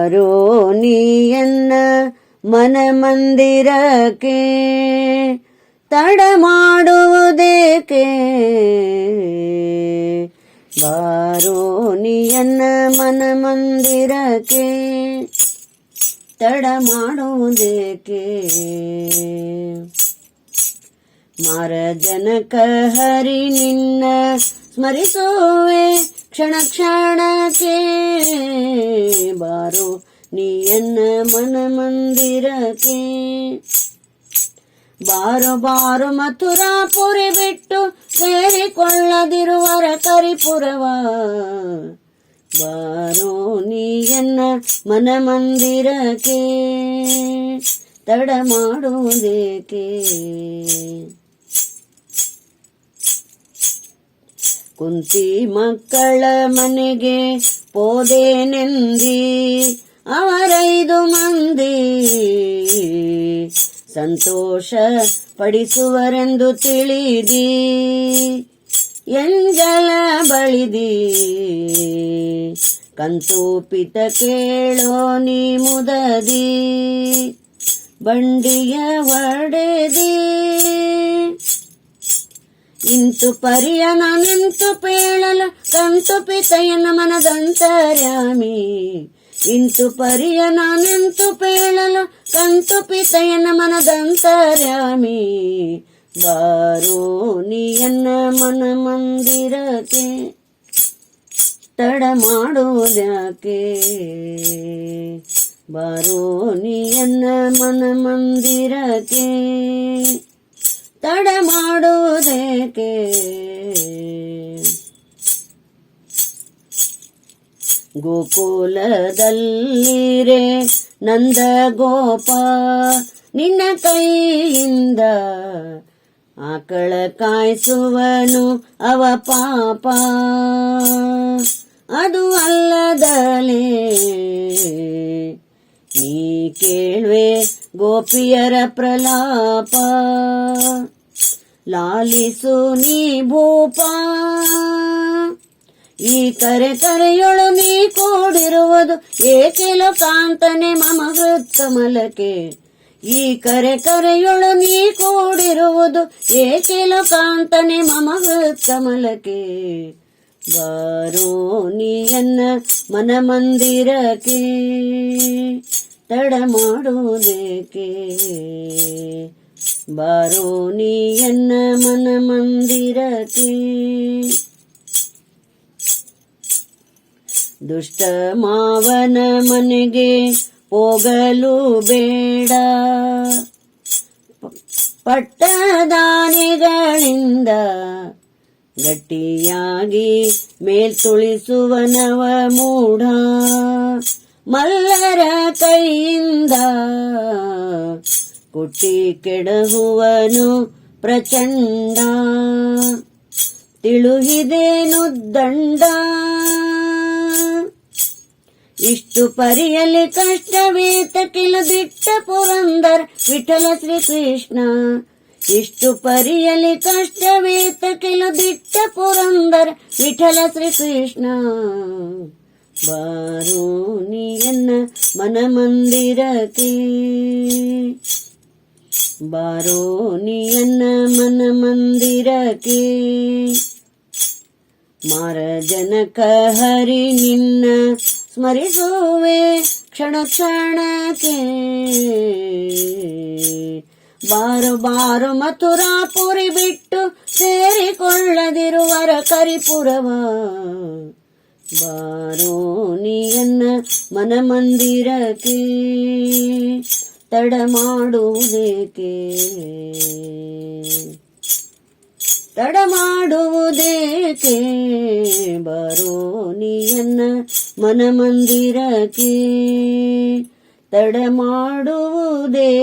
ಬಾರೋ ನೀಯನ್ನ ಮನ ಮಂದಿರಕ್ಕೆ ತಡ ಮಾಡುವುದೇಕೆ ಬಾರೋ ನೀಯನ್ನ ಮನ ಮಂದಿರಕ್ಕೆ ತಡ ಮಾಡುವುದೇಕೆ ಮಾರಜನಕ ಹರಿ ನಿನ್ನ ಸ್ಮರಿಸುವೆ ಕ್ಷಣ ಕ್ಷಣಕ್ಕೆ ಬಾರೋ ನೀಯನ್ನ ಮನ ಮಂದಿರಕ್ಕೆ ಬಾರೋ ಬಾರೋ ಮಥುರಾಪುರಿ ಬಿಟ್ಟು ಸೇರಿಕೊಳ್ಳದಿರುವರ ಕರಿಪುರವ ಬಾರೋ ನೀಯನ್ನ ಮನ ಮಂದಿರಕ್ಕೆ ತಡ ಮಾಡುವುದೇಕೆ ಕುಂತಿ ಮಕ್ಕಳ ಮನೆಗೆ ಪೋದೇನೆಂದಿ ಅವರೈದು ಮಂದಿ ಸಂತೋಷ ಪಡಿಸುವರೆಂದು ತಿಳಿದಿ ಎಂಜಲ ಬಳಿದಿ ಕಂತೂಪಿತ ಕೇಳೋ ನೀ ಮುದದಿ ಬಂಡಿಯ ಒಡೆದಿ ಇಂತು ಪರಿಯ ನಾನೆಂತು ಪೇಳಲು ಕಂತು ಪಿತಯ್ಯನ ಮನದಂತರ್ಯಾಮಿ ಇಂತು ಪರಿಯ ನಾನೆಂತು ಪೇಳಲು ಕಂತು ಪಿತಯ್ಯನ ಮನದಂತರ್ಯಾಮಿ ಬಾರೋ ನೀಯನ್ನ ಮನ ಮಂದಿರಕ್ಕೆ ತಡ ಮಾಡುವುದ್ಯಾಕೆ ಬಾರೋ ನೀಯನ್ನ ಮನ ಮಂದಿರಕ್ಕೆ ತಡ ಮಾಡುವುದೇಕೆ ಗೋಕುಲದಲ್ಲಿರೆ ನಂದ ಗೋಪ ನಿನ್ನ ಕೈಯಿಂದ ಆಕಳ ಕಾಯಿಸುವನು ಅವ ಪಾಪ ಅದು ಅಲ್ಲದಲೇ ನೀ ಕೇಳುವೆ ಗೋಪಿಯರ ಪ್ರಲಾಪ ಲಾಲಿಸು ನೀ ಭೂಪ ಈ ಕರೆಯೊಳು ನೀ ಕೂಡಿರುವುದು ಏಕೆ ಲೋಕಾಂತನೆ ಮಮ ಹೃತ್ಕಮಲಕ್ಕೆ ಈ ಕರೆಯೊಳು ನೀ ಕೂಡಿರುವುದು ಏಕೆ ಲೋಕಾಂತನೆ ಮಮ ಹೃತ್ಕಮಲಕ್ಕೆ ಬಾರೋ ನೀಯನ್ನ ಮನ ಮಂದಿರಕ್ಕೆ ತಡ ಮಾಡುವುದೇಕೆ ಬಾರೋ ನೀಯನ್ನ ಮನ ಮಂದಿರಕ್ಕೆ ದುಷ್ಟ ಮಾವನ ಮನೆಗೆ ಹೋಗಲು ಬೇಡ ಪಟ್ಟದಾನಿಗಳಿಂದ ಗಟ್ಟಿಯಾಗಿ ಮೇಲ್ತುಳಿಸುವನವ ಮೂಢ ಮಲ್ಲರ ಕೈಯಿಂದ ಕುಟ್ಟಿ ಕೆಡಹುವನು ಪ್ರಚಂಡ ತಿಳುಹಿದೇನು ದಂಡ ಇಷ್ಟು ಪರಿಯಲ್ಲಿ ಕಷ್ಟವೇತ ಬಿಟ್ಟ ಪುರಂದರ ವಿಠಲ ಶ್ರೀಕೃಷ್ಣ ಇಷ್ಟು ಪರಿಯಲ್ಲಿ ಕಷ್ಟವೇತ ಬಿಟ್ಟ ಪುರಂದರ ವಿಠಲ ಶ್ರೀಕೃಷ್ಣ ಬಾರೋ ನೀಯನ್ನ ಮನ ಮಂದಿರಕ್ಕೆ ಬಾರೋ ನೀಯನ್ನ ಮನ ಮಂದಿರಕ್ಕೆ ಮಾರಜನಕ ಹರಿ ನಿನ್ನ ಸ್ಮರಿಸುವೆ ಕ್ಷಣ ಕ್ಷಣಕ್ಕೆ ಬಾರೋ ಬಾರೋ ಮಥುರಾಪುರಿ ಬಿಟ್ಟು ಸೇರಿಕೊಳ್ಳದಿರುವರ ಕರಿಪುರವ ಬಾರೋ ನೀಯನ್ನ ಮನ ಮಂದಿರಕ್ಕೆ ತಡ ಮಾಡುವುದೇಕೆ ತಡ ಮಾಡುವುದೇಕೆ ಬಾರೋ ನೀಯನ್ನ ಮನ ಮಂದಿರಕ್ಕೆ ತಡ ಮಾಡುವುದೇಕೆ